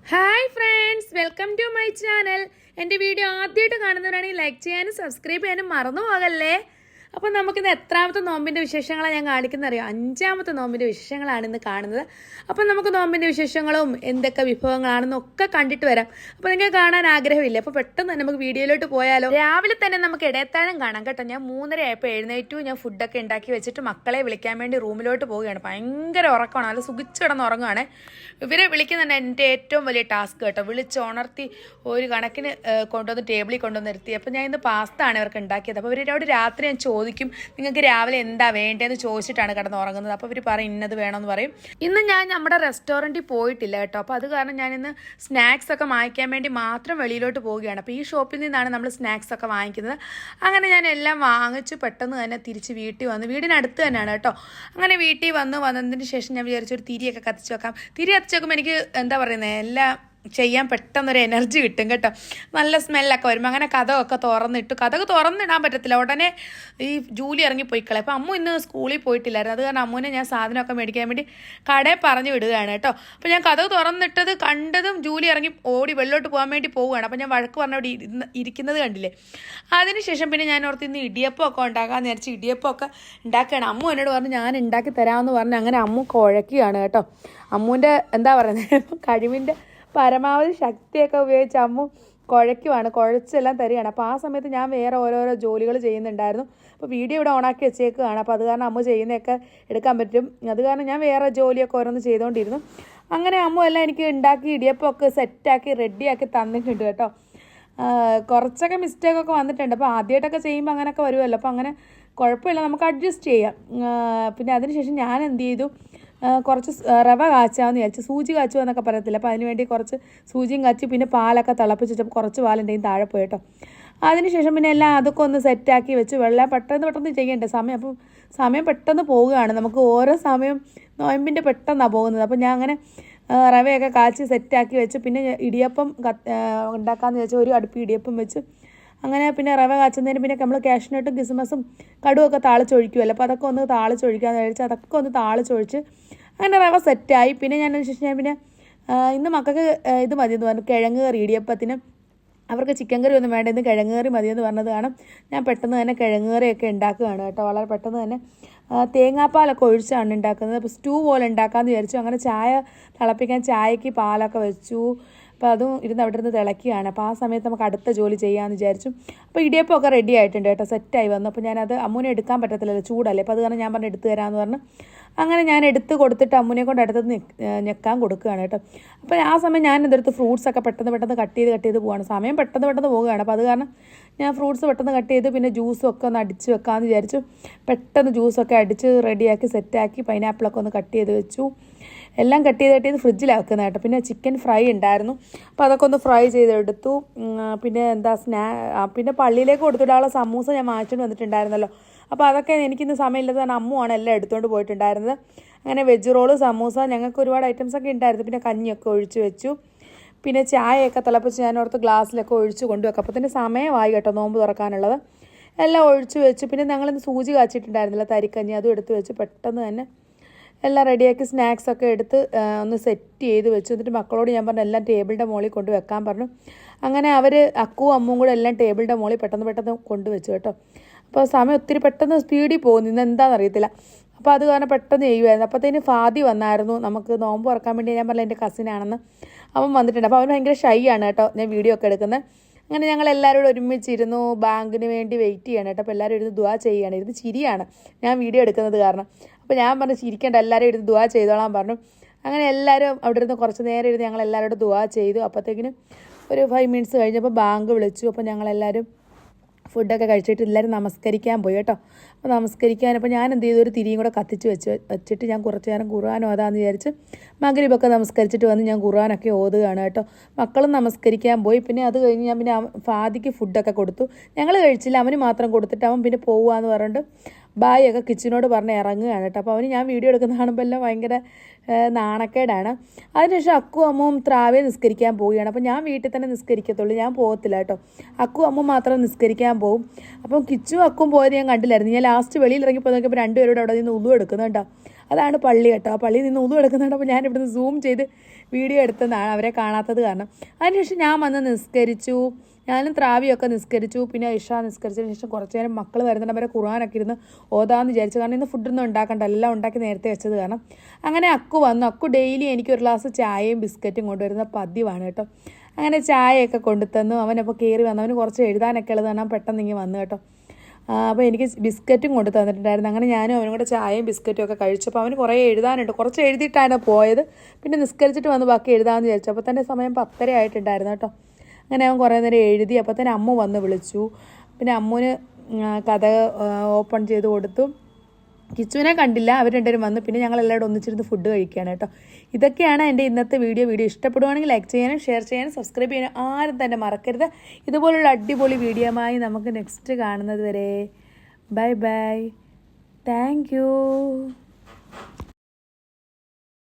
Hi friends, welcome to my channel. എൻ്റെ video ആദ്യമായിട്ട് കാണുന്നവരാണെങ്കിൽ ലൈക്ക് ചെയ്യാനും സബ്സ്ക്രൈബ് ചെയ്യാനും മറന്നു പോകല്ലേ. അപ്പോൾ നമുക്കിന്ന് എത്രാമത്തെ നോമ്പിൻ്റെ വിശേഷങ്ങളാണ് ഞാൻ കാണിക്കുന്നത് അറിയാം. 5ാമത്തെ നോമ്പിൻ്റെ വിശേഷങ്ങളാണ് ഇന്ന് കാണുന്നത്. അപ്പോൾ നമുക്ക് നോമ്പിൻ്റെ വിശേഷങ്ങളും എന്തൊക്കെ വിഭവങ്ങളാണെന്നൊക്കെ കണ്ടിട്ട് വരാം. അപ്പോൾ നിങ്ങൾക്ക് കാണാൻ ആഗ്രഹമില്ല, അപ്പോൾ പെട്ടെന്ന് തന്നെ നമുക്ക് വീഡിയോയിലോട്ട് പോയാലോ. രാവിലെ തന്നെ നമുക്ക് ഇടയത്താഴം കാണാം കേട്ടോ. ഞാൻ 3:30 ആയപ്പോൾ എഴുന്നേറ്റു. ഞാൻ ഫുഡൊക്കെ ഉണ്ടാക്കി വെച്ചിട്ട് മക്കളെ വിളിക്കാൻ വേണ്ടി റൂമിലോട്ട് പോവുകയാണ്. ഭയങ്കര ഉറക്കമാണ്, നല്ല സുഖിച്ച് കിടന്ന് ഉറങ്ങുകയാണ്. ഇവരെ വിളിക്കുന്നുണ്ട് എൻ്റെ ഏറ്റവും വലിയ ടാസ്ക് കേട്ടോ. വിളിച്ചുണർത്തി ഒരു കണക്കിന് കൊണ്ടുവന്ന് ടേബിളിൽ കൊണ്ടുവന്ന് നിർത്തി. അപ്പോൾ ഞാൻ ഇന്ന് പാസ്ത ആണ് ഇവർക്ക് ഉണ്ടാക്കിയത്. അപ്പോൾ ഇവരോട് രാത്രി ഞാൻ ചോദിക്കും നിങ്ങൾക്ക് രാവിലെ എന്താ വേണ്ടതെന്ന് ചോദിച്ചിട്ടാണ് കിടന്ന് ഉറങ്ങുന്നത്. അപ്പോൾ ഇവർ പറയും ഇന്നത് വേണമെന്ന് പറയും. ഇന്ന് ഞാൻ നമ്മുടെ റെസ്റ്റോറൻറ്റിൽ പോയിട്ടില്ല കേട്ടോ. അപ്പോൾ അത് കാരണം ഞാനിന്ന് സ്നാക്സ് ഒക്കെ വാങ്ങിക്കാൻ വേണ്ടി മാത്രം വെളിയിലോട്ട് പോവുകയാണ്. അപ്പോൾ ഈ ഷോപ്പിൽ നിന്നാണ് നമ്മൾ സ്നാക്സ് ഒക്കെ വാങ്ങിക്കുന്നത്. അങ്ങനെ ഞാൻ എല്ലാം വാങ്ങിച്ച് പെട്ടെന്ന് തന്നെ തിരിച്ച് വീട്ടിൽ വന്നു. വീടിനടുത്ത് തന്നെയാണ് കേട്ടോ. അങ്ങനെ വീട്ടിൽ വന്നതിന് ശേഷം ഞാൻ വിചാരിച്ചൊരു തിരിയൊക്കെ കത്തിച്ച് വെക്കാം. തിരി കത്തിച്ച് വെക്കുമ്പോൾ എനിക്ക് എന്താ പറയുന്നത് എല്ലാം ചെയ്യാൻ പെട്ടെന്നൊരു എനർജി കിട്ടും കേട്ടോ. നല്ല സ്മെല്ലൊക്കെ വരുമ്പോൾ അങ്ങനെ കഥകൊക്കെ തുറന്നിട്ടു. കഥക് തുറന്നിടാൻ പറ്റത്തില്ല, ഉടനെ ഈ ജൂലി ഇറങ്ങിപ്പോയിക്കളെ. അപ്പോൾ അമ്മു ഇന്ന് സ്കൂളിൽ പോയിട്ടില്ലായിരുന്നു. അത് കാരണം അമ്മുവിനെ ഞാൻ സാധനമൊക്കെ മേടിക്കാൻ വേണ്ടി കടയിൽ പറഞ്ഞു വിടുകയാണ് കേട്ടോ. അപ്പോൾ ഞാൻ കഥക് തുറന്നിട്ടത് കണ്ടതും ജൂലി ഇറങ്ങി ഓടി വെള്ളോട്ട് പോകാൻ വേണ്ടി പോവുകയാണ്. അപ്പോൾ ഞാൻ വഴക്ക് പറഞ്ഞ അവിടെ ഇരിക്കുന്നത് കണ്ടില്ലേ. അതിനുശേഷം പിന്നെ ഞാൻ ഓർത്ത് ഇന്ന് ഇടിയപ്പമൊക്കെ ഉണ്ടാക്കാമെന്ന് വിചാരിച്ച് ഇടിയപ്പമൊക്കെ ഉണ്ടാക്കുകയാണ്. അമ്മു എന്നോട് പറഞ്ഞു ഞാൻ ഉണ്ടാക്കി തരാമെന്ന് പറഞ്ഞ് അങ്ങനെ അമ്മു കുഴക്കുകയാണ് കേട്ടോ. അമ്മുവിൻ്റെ എന്താ പറയുന്നത് കഴിവിൻ്റെ പരമാവധി ശക്തിയൊക്കെ ഉപയോഗിച്ച് അമ്മു കുഴയ്ക്കുവാണ്, കുഴച്ചെല്ലാം തരികയാണ്. അപ്പോൾ ആ സമയത്ത് ഞാൻ വേറെ ഓരോരോ ജോലികൾ ചെയ്യുന്നുണ്ടായിരുന്നു. അപ്പോൾ വീഡിയോ ഇവിടെ ഓണാക്കി വെച്ചേക്കുകയാണ്. അപ്പോൾ അത് കാരണം അമ്മു ചെയ്യുന്നതൊക്കെ എടുക്കാൻ പറ്റും. അത് കാരണം ഞാൻ വേറെ ജോലിയൊക്കെ ഓരോന്ന് ചെയ്തുകൊണ്ടിരുന്നു. അങ്ങനെ അമ്മു എല്ലാം എനിക്ക് ഉണ്ടാക്കി ഇടിയപ്പമൊക്കെ സെറ്റാക്കി റെഡിയാക്കി തന്നിട്ടുണ്ട് കേട്ടോ. കുറച്ചൊക്കെ മിസ്റ്റേക്കൊക്കെ വന്നിട്ടുണ്ട്. അപ്പോൾ ആദ്യമായിട്ടൊക്കെ ചെയ്യുമ്പോൾ അങ്ങനെയൊക്കെ വരുമല്ലോ. അപ്പോൾ അങ്ങനെ കുഴപ്പമില്ല, നമുക്ക് അഡ്ജസ്റ്റ് ചെയ്യാം. പിന്നെ അതിനുശേഷം ഞാൻ എന്ത് ചെയ്തു, കുറച്ച് റവ കാച്ചാമെന്ന് വിചാരിച്ചു. സൂചി കാച്ചുക എന്നൊക്കെ പറയത്തില്ല. അപ്പോൾ അതിനുവേണ്ടി കുറച്ച് സൂചിയും കാച്ചി പിന്നെ പാലൊക്കെ തിളപ്പിച്ചിട്ടപ്പോൾ കുറച്ച് പാലുണ്ടെങ്കിൽ താഴെ പോയി കേട്ടോ. അതിനുശേഷം പിന്നെ എല്ലാം അതൊക്കെ ഒന്ന് സെറ്റാക്കി വെച്ച് വെള്ളം പെട്ടെന്ന് ചെയ്യണ്ടേ സമയം. അപ്പം സമയം പെട്ടെന്ന് പോവുകയാണ്. നമുക്ക് ഓരോ സമയം നോയമ്പിൻ്റെ പെട്ടെന്നാണ് പോകുന്നത്. അപ്പോൾ ഞാൻ അങ്ങനെ റവയൊക്കെ കാച്ചി സെറ്റാക്കി വെച്ച് പിന്നെ ഇടിയപ്പം ഉണ്ടാക്കാമെന്ന് വെച്ചാൽ ഒരു അടുപ്പ് ഇടിയപ്പം വെച്ച് അങ്ങനെ പിന്നെ റവ കാച്ചുന്നതിന് പിന്നെ നമ്മൾ കാഷ്നട്ടും കിസ്മസും കടുവൊക്കെ താളിച്ചൊഴിക്കുമല്ലോ. അപ്പോൾ അതൊക്കെ ഒന്ന് താളിച്ചൊഴിക്കാമെന്ന് വിചാരിച്ച് അതൊക്കെ ഒന്ന് താളിച്ചൊഴിച്ച് അങ്ങനെ റവ സെറ്റായി. പിന്നെ ഞാൻ പിന്നെ ഇന്ന് മക്കൾക്ക് ഇത് മതിയെന്ന് പറഞ്ഞു, കിഴങ്ങ് കറി. ഇടിയപ്പത്തിന് അവർക്ക് ചിക്കൻ കറി ഒന്നും വേണ്ട, ഇന്ന് കിഴങ്ങ് കറി മതിയെന്ന് പറഞ്ഞത് കാരണം ഞാൻ പെട്ടെന്ന് തന്നെ കിഴങ്ങ് കറിയൊക്കെ ഉണ്ടാക്കുകയാണ് കേട്ടോ. വളരെ പെട്ടെന്ന് തന്നെ തേങ്ങാപ്പാലൊക്കെ ഒഴിച്ചാണ് ഉണ്ടാക്കുന്നത്. അപ്പോൾ സ്റ്റൂ പോലെ ഉണ്ടാക്കാമെന്ന് വിചാരിച്ചു. അങ്ങനെ ചായ തിളപ്പിക്കാൻ ചായക്ക് പാലൊക്കെ വെച്ചു. അപ്പോൾ അതും അവിടെ ഇരുന്ന് തിളക്കുകയാണ്. അപ്പോൾ ആ സമയത്ത് നമുക്ക് അടുത്ത ജോലി ചെയ്യാമെന്ന് വിചാരിച്ചു. അപ്പോൾ ഇടിയപ്പമൊക്കെ റെഡി ആയിട്ടുണ്ട് കേട്ടോ, സെറ്റായി വന്നു. അപ്പോൾ ഞാനത് അമ്മൂനെ എടുക്കാൻ പറ്റത്തില്ലല്ലോ, ചൂടല്ലേ. അപ്പോൾ അത് കാരണം ഞാൻ പറഞ്ഞു എടുത്തു തരാമെന്ന് പറഞ്ഞു. അങ്ങനെ ഞാൻ എടുത്ത് കൊടുത്തിട്ട് അമ്മൂനെ കൊണ്ട് അടുത്തത് ഞെക്കാൻ കൊടുക്കുകയാണ് കേട്ടോ. അപ്പോൾ ആ സമയം ഞാൻ എന്തെടുത്ത് ഫ്രൂട്ട്സൊക്കെ പെട്ടെന്ന് കട്ട് ചെയ്ത് പോവുകയാണ്. സമയം പെട്ടെന്ന് പോവുകയാണ്. അപ്പോൾ അത് കാരണം ഞാൻ ഫ്രൂട്ട്സ് പെട്ടെന്ന് കട്ട് ചെയ്ത് പിന്നെ ജ്യൂസും ഒക്കെ ഒന്ന് അടിച്ച് വെക്കാമെന്ന് വിചാരിച്ചു. പെട്ടെന്ന് ജ്യൂസൊക്കെ അടിച്ച് റെഡിയാക്കി സെറ്റാക്കി പൈനാപ്പിളൊക്കെ ഒന്ന് കട്ട് ചെയ്ത് വെച്ചു. എല്ലാം കട്ട് ചെയ്ത് ഫ്രിഡ്ജിലാണ് വെക്കുന്നത് കേട്ടോ. പിന്നെ ചിക്കൻ ഫ്രൈ ഉണ്ടായിരുന്നു, അപ്പോൾ അതൊക്കെ ഒന്ന് ഫ്രൈ ചെയ്തെടുത്തു. പിന്നെ എന്താ പിന്നെ പള്ളിയിലേക്ക് കൊടുത്തിടാനുള്ള സമൂസ ഞാൻ വാങ്ങിച്ചുകൊണ്ട് വന്നിട്ടുണ്ടായിരുന്നല്ലോ. അപ്പോൾ അതൊക്കെ എനിക്കിന്ന് സമയമില്ലാതെ തന്നെ അമ്മുവാണ് എല്ലാം എടുത്തുകൊണ്ട് പോയിട്ടുണ്ടായിരുന്നത്. അങ്ങനെ വെജ് റോള്, സമൂസ, ഞങ്ങൾക്ക് ഒരുപാട് ഐറ്റംസൊക്കെ ഉണ്ടായിരുന്നു. പിന്നെ കഞ്ഞിയൊക്കെ ഒഴിച്ച് വെച്ചു. പിന്നെ ചായയൊക്കെ തിളപ്പിച്ച് ഞാൻ ഓർത്ത് ഗ്ലാസ്സിലൊക്കെ ഒഴിച്ച് കൊണ്ടുവെക്കാം. അപ്പോൾ തന്നെ സമയമായി കേട്ടോ നോമ്പ് തുറക്കാനുള്ളത്. എല്ലാം ഒഴിച്ച് വെച്ചു. പിന്നെ ഞങ്ങളിന്ന് സൂചി കാച്ചിട്ടുണ്ടായിരുന്നില്ല, തരിക്കഞ്ഞി, അതും എടുത്ത് വെച്ച് പെട്ടെന്ന് തന്നെ എല്ലാം റെഡിയാക്കി സ്നാക്സൊക്കെ എടുത്ത് ഒന്ന് സെറ്റ് ചെയ്ത് വെച്ചു. എന്നിട്ട് മക്കളോട് ഞാൻ പറഞ്ഞു എല്ലാം ടേബിളിൻ്റെ മുകളിൽ കൊണ്ട് വെക്കാൻ പറഞ്ഞു. അങ്ങനെ അവർ അക്കുവും അമ്മും കൂടെ എല്ലാം ടേബിളിൻ്റെ മുകളിൽ പെട്ടെന്ന് കൊണ്ടുവച്ചു കേട്ടോ. അപ്പോൾ സമയം ഒത്തിരി പെട്ടെന്ന് സ്പീഡിൽ പോകുന്നു, ഇന്ന് എന്താണെന്ന് അറിയത്തില്ല. അപ്പോൾ അത് കാരണം പെട്ടെന്ന് ചെയ്യുമായിരുന്നു. അപ്പോഴത്തേന് ഫാദി വന്നായിരുന്നു നമുക്ക് നോമ്പ് തുറക്കാൻ വേണ്ടി. ഞാൻ പറഞ്ഞ എൻ്റെ കസിനാണെന്ന് അവൻ വന്നിട്ടുണ്ട്. അപ്പോൾ അവൻ ഭയങ്കര ഷൈ ആണ് കേട്ടോ ഞാൻ വീഡിയോ ഒക്കെ എടുക്കുന്നത്. അങ്ങനെ ഞങ്ങൾ എല്ലാവരും കൂടെ ഒരുമിച്ചിരുന്നു ബാങ്കിന് വേണ്ടി വെയിറ്റ് ചെയ്യണം കേട്ടോ. അപ്പോൾ എല്ലാവരും ഇരുന്ന് ദുആ ചെയ്യുകയാണ്. ഇരുന്ന് ചിരിയാണ് ഞാൻ വീഡിയോ എടുക്കുന്നത് കാരണം. അപ്പോൾ ഞാൻ പറഞ്ഞു ചിരിക്കേണ്ട, എല്ലാവരും ഇരുന്ന് ദുആ ചെയ്തോളാൻ പറഞ്ഞു. അങ്ങനെ എല്ലാവരും അവിടെ ഇരുന്ന് കുറച്ച് നേരം ഇരുന്ന് ഞങ്ങൾ എല്ലാവരോടും ദുആ ചെയ്തു. അപ്പോഴത്തേക്കിനും ഒരു 5 മിനിറ്റ്സ് കഴിഞ്ഞപ്പോൾ ബാങ്ക് വിളിച്ചു. അപ്പോൾ ഞങ്ങളെല്ലാവരും ഫുഡൊക്കെ കഴിച്ചിട്ട് എല്ലാവരും നമസ്കരിക്കാൻ പോയി കേട്ടോ. അപ്പോൾ നമസ്കരിക്കാനപ്പോൾ ഞാൻ എന്ത് ചെയ്തു, ഒരു തിരിയും കൂടെ കത്തിച്ച് വെച്ചിട്ട് ഞാൻ കുറച്ച് നേരം ഖുർആൻ ഓതാമെന്ന് വിചാരിച്ച് മഗ്‌രിബൊക്കെ നമസ്കരിച്ചിട്ട് വന്ന് ഞാൻ ഖുർആനൊക്കെ ഓതുകയാണ് കേട്ടോ. മക്കളും നമസ്കരിക്കാൻ പോയി. പിന്നെ അത് കഴിഞ്ഞ് ഞാൻ പിന്നെ ഫാദിക്ക് ഫുഡൊക്കെ കൊടുത്തു. ഞങ്ങൾ കഴിച്ചില്ല, അവന് മാത്രം കൊടുത്തിട്ട് അവൻ പിന്നെ പോവുകയെന്ന് പറഞ്ഞിട്ട് ബായൊക്കെ കിച്ചനോട് പറഞ്ഞ് ഇറങ്ങുകയാണ് കേട്ടോ. അപ്പോൾ അവന് ഞാൻ വീഡിയോ എടുക്കുന്ന കാണുമ്പോൾ എല്ലാം ഭയങ്കര നാണക്കേടാണ്. അതിനുശേഷം അക്കു അമ്മും ത്രാവേ നിസ്കരിക്കാൻ പോവുകയാണ്. അപ്പോൾ ഞാൻ വീട്ടിൽ തന്നെ നിസ്കരിക്കത്തുള്ളൂ, ഞാൻ പോകത്തില്ല കേട്ടോ. അക്കു അമ്മ മാത്രം നിസ്കരിക്കാൻ പോകും. അപ്പം കിച്ചും അക്കും പോയത് ഞാൻ കണ്ടില്ലായിരുന്നു. ഞാൻ ലാസ്റ്റ് വെളിയിൽ ഇറങ്ങിപ്പോൾ നോക്കിയപ്പോൾ രണ്ടുപേരോട് അവിടെ നിന്ന് ഉളു എടുക്കുന്നുണ്ടോ. അതാണ് പള്ളി കേട്ടോ. ആ പള്ളിയിൽ നിന്ന് ഒന്നും എടുക്കുന്നുണ്ട്. ഞാൻ ഇവിടുന്ന് സൂം ചെയ്ത് വീഡിയോ എടുത്തതാണ്, അവരെ കാണാത്തത് കാരണം. അതിനുശേഷം ഞാൻ വന്ന് നിസ്കരിച്ചു. ഞാനും ത്രാവിയൊക്കെ നിസ്കരിച്ചു. പിന്നെ ഇഷ നിസ്കരിച്ചതിന് ശേഷം കുറച്ച് നേരം മക്കൾ വരുന്നുണ്ട്, അവരെ ഖുർആനൊക്കെ ഇരുന്ന് ഓതാമെന്ന് വിചാരിച്ചു. കാരണം ഇന്ന് ഫുഡൊന്നും ഉണ്ടാക്കണ്ട, എല്ലാം ഉണ്ടാക്കി നേരത്തെ വെച്ചത് കാരണം. അങ്ങനെ അക്കു വന്നു. അക്കു ഡെയിലി എനിക്ക് ഒരു ഗ്ലാസ് ചായയും ബിസ്ക്കറ്റും കൊണ്ടുവരുന്ന പതിവാണ് കേട്ടോ. അങ്ങനെ ചായയൊക്കെ കൊണ്ടുതന്നു. അവനപ്പോൾ കയറി വന്നു. അവന് കുറച്ച് എഴുതാനൊക്കെ ഉള്ളത് കാരണം പെട്ടെന്ന് ഇങ്ങനെ വന്നു കേട്ടോ. അപ്പോൾ എനിക്ക് ബിസ്ക്കറ്റും കൊണ്ട് തന്നിട്ടുണ്ടായിരുന്നു. അങ്ങനെ ഞാനും അവനും കൂടെ ചായയും ബിസ്ക്കറ്റും ഒക്കെ കഴിച്ചപ്പോൾ അവന് കുറേ എഴുതാനുണ്ട്. കുറച്ച് എഴുതിയിട്ടാണ് പോയത്. പിന്നെ നിസ്കരിച്ചിട്ട് വന്ന് ബാക്കി എഴുതാമെന്ന് വിചാരിച്ചു. അപ്പോൾ തന്നെ സമയം 10:30 ആയിട്ടുണ്ടായിരുന്നു കേട്ടോ. അങ്ങനെ അവൻ കുറേ നേരം എഴുതി. അപ്പോൾ തന്നെ അമ്മ വന്ന് വിളിച്ചു. പിന്നെ അമ്മുവിന് കഥ ഓപ്പൺ ചെയ്ത് കൊടുത്തു. കിച്ചുവിനെ കണ്ടില്ല, അവർ രണ്ടുപേരും വന്നു. പിന്നെ ഞങ്ങൾ എല്ലാവരും ഒന്നിച്ചിരുന്ന് ഫുഡ് കഴിക്കുകയാണ് കേട്ടോ. ഇതൊക്കെയാണ് എൻ്റെ ഇന്നത്തെ വീഡിയോ. ഇഷ്ടപ്പെടുവാണെങ്കിൽ ലൈക്ക് ചെയ്യാനും ഷെയർ ചെയ്യാനും സബ്സ്ക്രൈബ് ചെയ്യാനും ആരും തന്നെ മറക്കരുത്. ഇതുപോലുള്ള അടിപൊളി വീഡിയോയുമായി നമുക്ക് നെക്സ്റ്റ് കാണുന്നത് വരെ ബൈ ബൈ. Thank you.